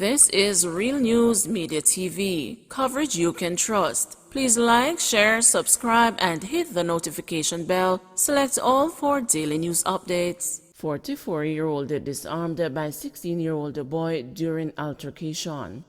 This is Real News Media TV, coverage you can trust. Please like, share, subscribe, and hit the notification bell. Select all for daily news updates. 44-year-old disarmed by 16-year-old boy during altercation.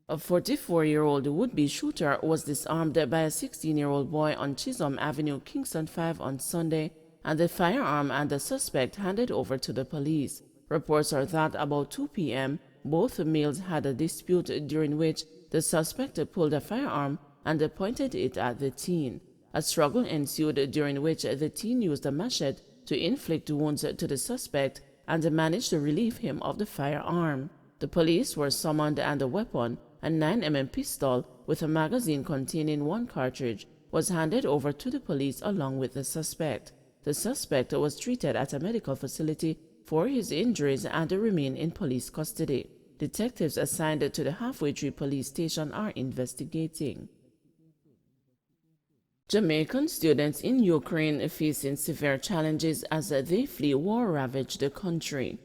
A 44-year-old would-be shooter was disarmed by a 16-year-old boy on Chisholm Avenue, Kingston 5 on Sunday, and the firearm and the suspect handed over to the police. Reports are that about 2 p.m., both males had a dispute during which the suspect pulled a firearm and pointed it at the teen. A struggle ensued during which the teen used a machete to inflict wounds to the suspect and managed to relieve him of the firearm. The police were summoned and a weapon, a 9mm pistol with a magazine containing 1 cartridge, was handed over to the police along with the suspect. The suspect was treated at a medical facility for his injuries and remain in police custody. Detectives assigned to the Halfway Tree police station are investigating. Jamaican students in Ukraine facing severe challenges as they flee war-ravaged country.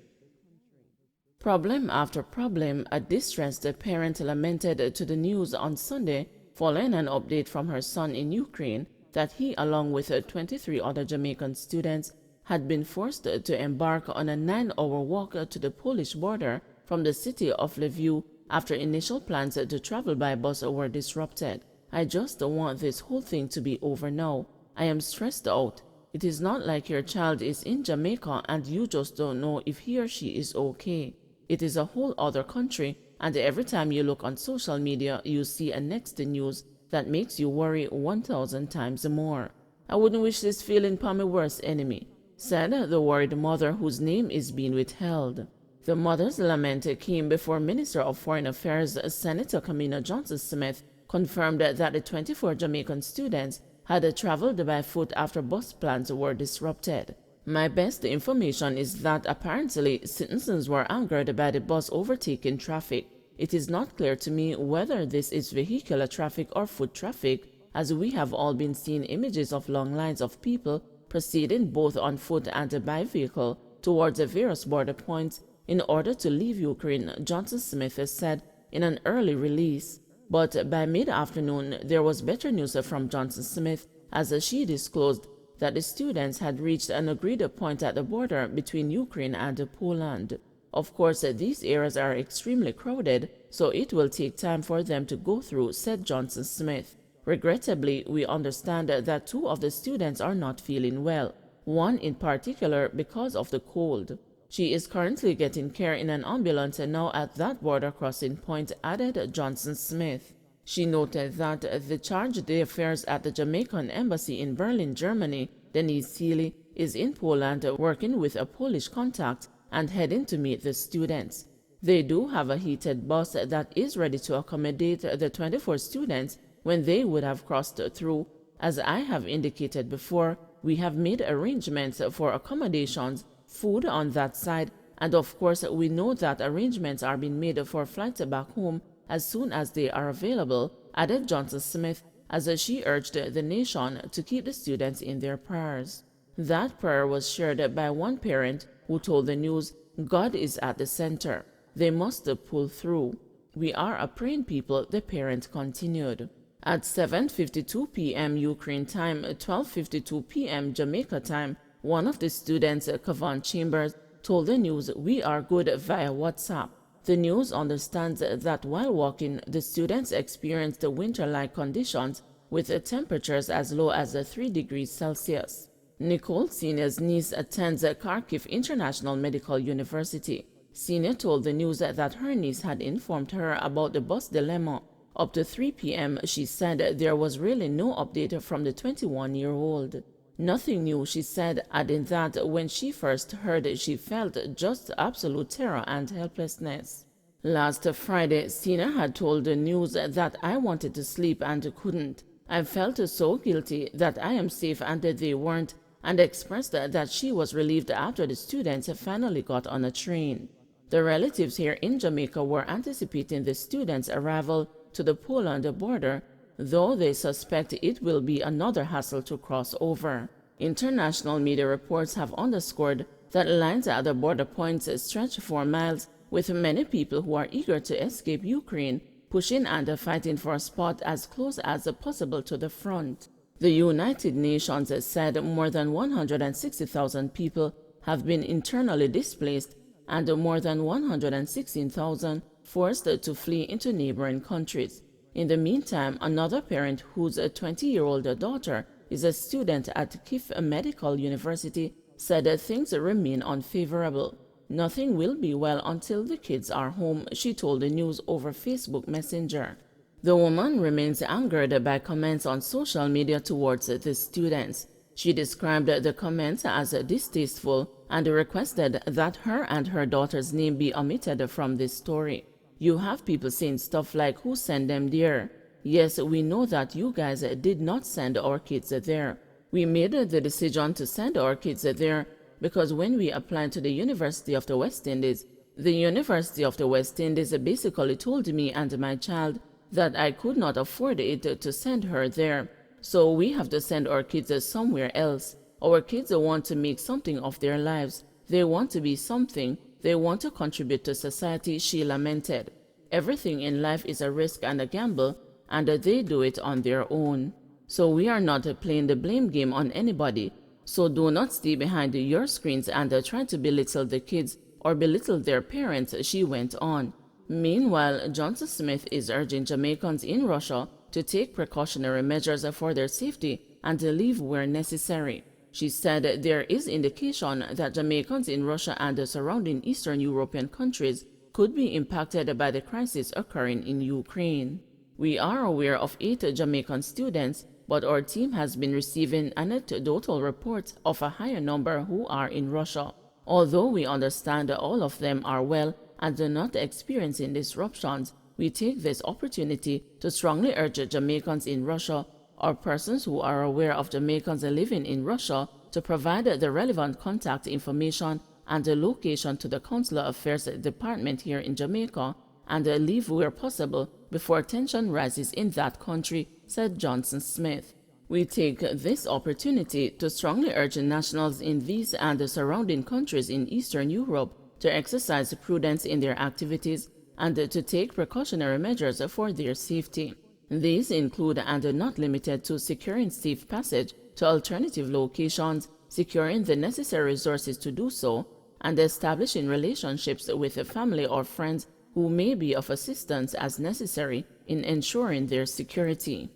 Problem after problem, a distressed parent lamented to the news on Sunday following an update from her son in Ukraine that he, along with 23 other Jamaican students, had been forced to embark on a 9-hour walk to the Polish border from the city of Lviv after initial plans to travel by bus were disrupted. I just want this whole thing to be over now. I am stressed out. It is not like your child is in Jamaica and you just don't know if he or she is okay. It is a whole other country, and every time you look on social media, you see a next news that makes you worry 1,000 times more. I wouldn't wish this feeling upon my worst enemy, said the worried mother whose name is being withheld. The mother's lament came before Minister of Foreign Affairs Senator Kamina Johnson-Smith confirmed that the 24 Jamaican students had traveled by foot after bus plans were disrupted. My best information is that apparently citizens were angered by the bus overtaking traffic. It is not clear to me whether this is vehicular traffic or foot traffic, as we have all been seeing images of long lines of people proceeding both on foot and by vehicle towards the various border points in order to leave Ukraine, Johnson-Smith said in an early release. But by mid-afternoon, there was better news from Johnson-Smith, as she disclosed that the students had reached an agreed point at the border between Ukraine and Poland. Of course, these areas are extremely crowded, so it will take time for them to go through, said Johnson-Smith. Regrettably, we understand that 2 of the students are not feeling well, one in particular because of the cold. She is currently getting care in an ambulance now at that border crossing point, added Johnson-Smith. She noted that the charge d'affaires at the Jamaican embassy in Berlin, Germany, Denise Seeley, is in Poland working with a Polish contact and heading to meet the students. They do have a heated bus that is ready to accommodate the 24 students when they would have crossed through. As I have indicated before, we have made arrangements for accommodations, food on that side, and of course we know that arrangements are being made for flights back home as soon as they are available, added Johnson-Smith, as she urged the nation to keep the students in their prayers. That prayer was shared by one parent who told the news, "God is at the center. They must pull through. We are a praying people," the parent continued. At 7:52 p.m. Ukraine time, 12:52 p.m. Jamaica time, one of the students, Kavan Chambers, told the news, "We are good," via WhatsApp. The news understands that while walking, the students experienced winter-like conditions with temperatures as low as 3 degrees Celsius. Nicole Senior's niece attends Kharkiv International Medical University. Senior told the news that her niece had informed her about the bus dilemma. Up to 3 p.m., she said there was really no update from the 21-year-old. Nothing new, she said, adding that when she first heard, she felt just absolute terror and helplessness. Last Friday, Senior had told the news that I wanted to sleep and couldn't. I felt so guilty that I am safe and they weren't, and expressed that she was relieved after the students finally got on a train. The relatives here in Jamaica were anticipating the students' arrival to the Poland border, though they suspect it will be another hassle to cross over. International media reports have underscored that lines at the border points stretch for miles with many people who are eager to escape Ukraine pushing and fighting for a spot as close as possible to the front. The United Nations said more than 160,000 people have been internally displaced and more than 116,000 forced to flee into neighboring countries. In the meantime, another parent whose 20-year-old daughter is a student at Kiev Medical University said things remain unfavorable. Nothing will be well until the kids are home, she told the news over Facebook Messenger. The woman remains angered by comments on social media towards the students. She described the comments as distasteful and requested that her and her daughter's name be omitted from this story. You have people saying stuff like, "Who sent them there?" Yes, we know that you guys did not send our kids there. We made the decision to send our kids there because when we applied to the University of the West Indies, the University of the West Indies basically told me and my child that I could not afford it to send her there. So we have to send our kids somewhere else. Our kids want to make something of their lives. They want to be something. They want to contribute to society, she lamented. Everything in life is a risk and a gamble, and they do it on their own. So we are not playing the blame game on anybody. So do not stay behind your screens and try to belittle the kids or belittle their parents, she went on. Meanwhile, Johnson Smith is urging Jamaicans in Russia to take precautionary measures for their safety and to leave where necessary. She said there is indication that Jamaicans in Russia and the surrounding Eastern European countries could be impacted by the crisis occurring in Ukraine. We are aware of 8 Jamaican students, but our team has been receiving anecdotal reports of a higher number who are in Russia. Although we understand all of them are well and are not experiencing disruptions, we take this opportunity to strongly urge Jamaicans in Russia or persons who are aware of Jamaicans living in Russia to provide the relevant contact information and the location to the Consular Affairs Department here in Jamaica and leave where possible before tension rises in that country, said Johnson Smith. We take this opportunity to strongly urge nationals in these and the surrounding countries in Eastern Europe to exercise prudence in their activities and to take precautionary measures for their safety. These include and are not limited to securing safe passage to alternative locations, securing the necessary resources to do so, and establishing relationships with a family or friends who may be of assistance as necessary in ensuring their security.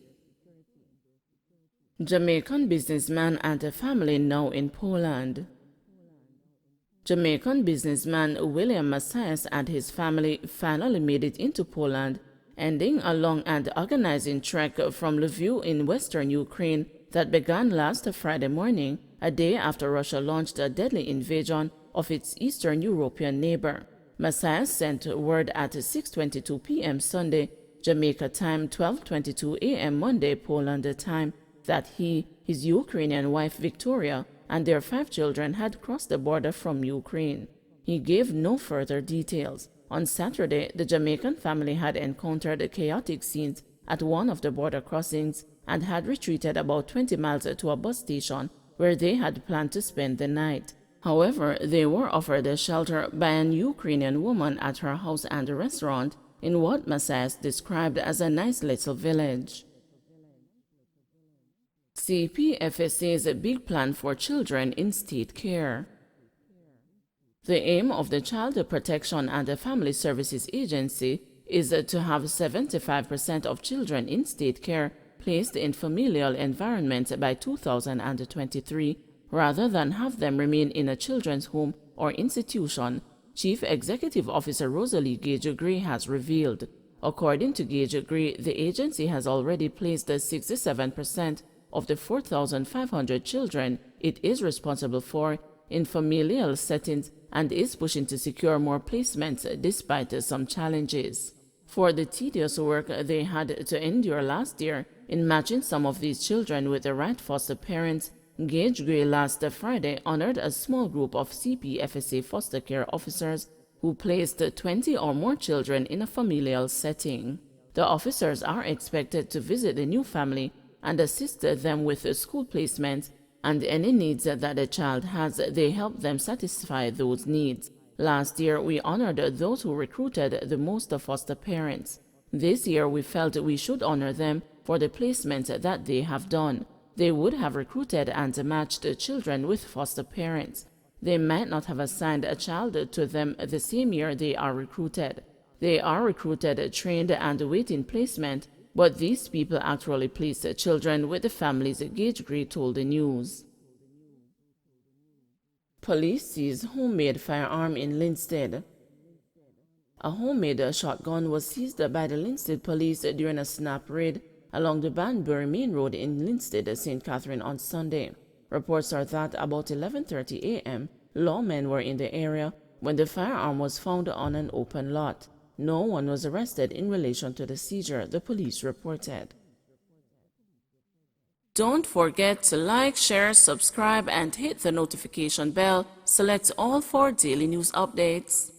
Jamaican businessman and a family now in Poland. Jamaican businessman William Macias and his family finally made it into Poland, ending a long and agonizing trek from Lviv in western Ukraine that began last Friday morning, a day after Russia launched a deadly invasion of its Eastern European neighbor. Macias sent word at 6:22 p.m. Sunday, Jamaica time, 12:22 a.m. Monday, Poland time, that he, his Ukrainian wife Victoria, and their 5 children had crossed the border from Ukraine. He gave no further details. On Saturday, the Jamaican family had encountered chaotic scenes at one of the border crossings and had retreated about 20 miles to a bus station where they had planned to spend the night. However, they were offered a shelter by an Ukrainian woman at her house and restaurant in what Macias described as a nice little village. CPFSA's big plan for children in state care. The aim of the Child Protection and Family Services Agency is to have 75% of children in state care placed in familial environments by 2023, rather than have them remain in a children's home or institution, Chief Executive Officer Rosalie Gage-Gray has revealed. According to Gage-Gray, the agency has already placed 67% of the 4,500 children it is responsible for in familial settings and is pushing to secure more placements despite some challenges. For the tedious work they had to endure last year in matching some of these children with the right foster parents, Gage-Gray last Friday honored a small group of CPFSA foster care officers who placed 20 or more children in a familial setting. The officers are expected to visit the new family and assist them with school placements and any needs that the child has. They help them satisfy those needs. Last year, we honored those who recruited the most foster parents. This year, we felt we should honor them for the placement that they have done. They would have recruited and matched children with foster parents. They might not have assigned a child to them the same year they are recruited. They are recruited, trained, and waiting placement, but these people actually place children with the family's gauge grade, told the news. Police seize homemade firearm in Linstead. A homemade shotgun was seized by the Linstead police during a snap raid along the Banbury Main Road in Linstead, St. Catherine on Sunday. Reports are that about 11:30 a.m., lawmen were in the area when the firearm was found on an open lot. No one was arrested in relation to the seizure, the police reported. Don't forget to like, share, subscribe, and hit the notification bell. Select all for daily news updates.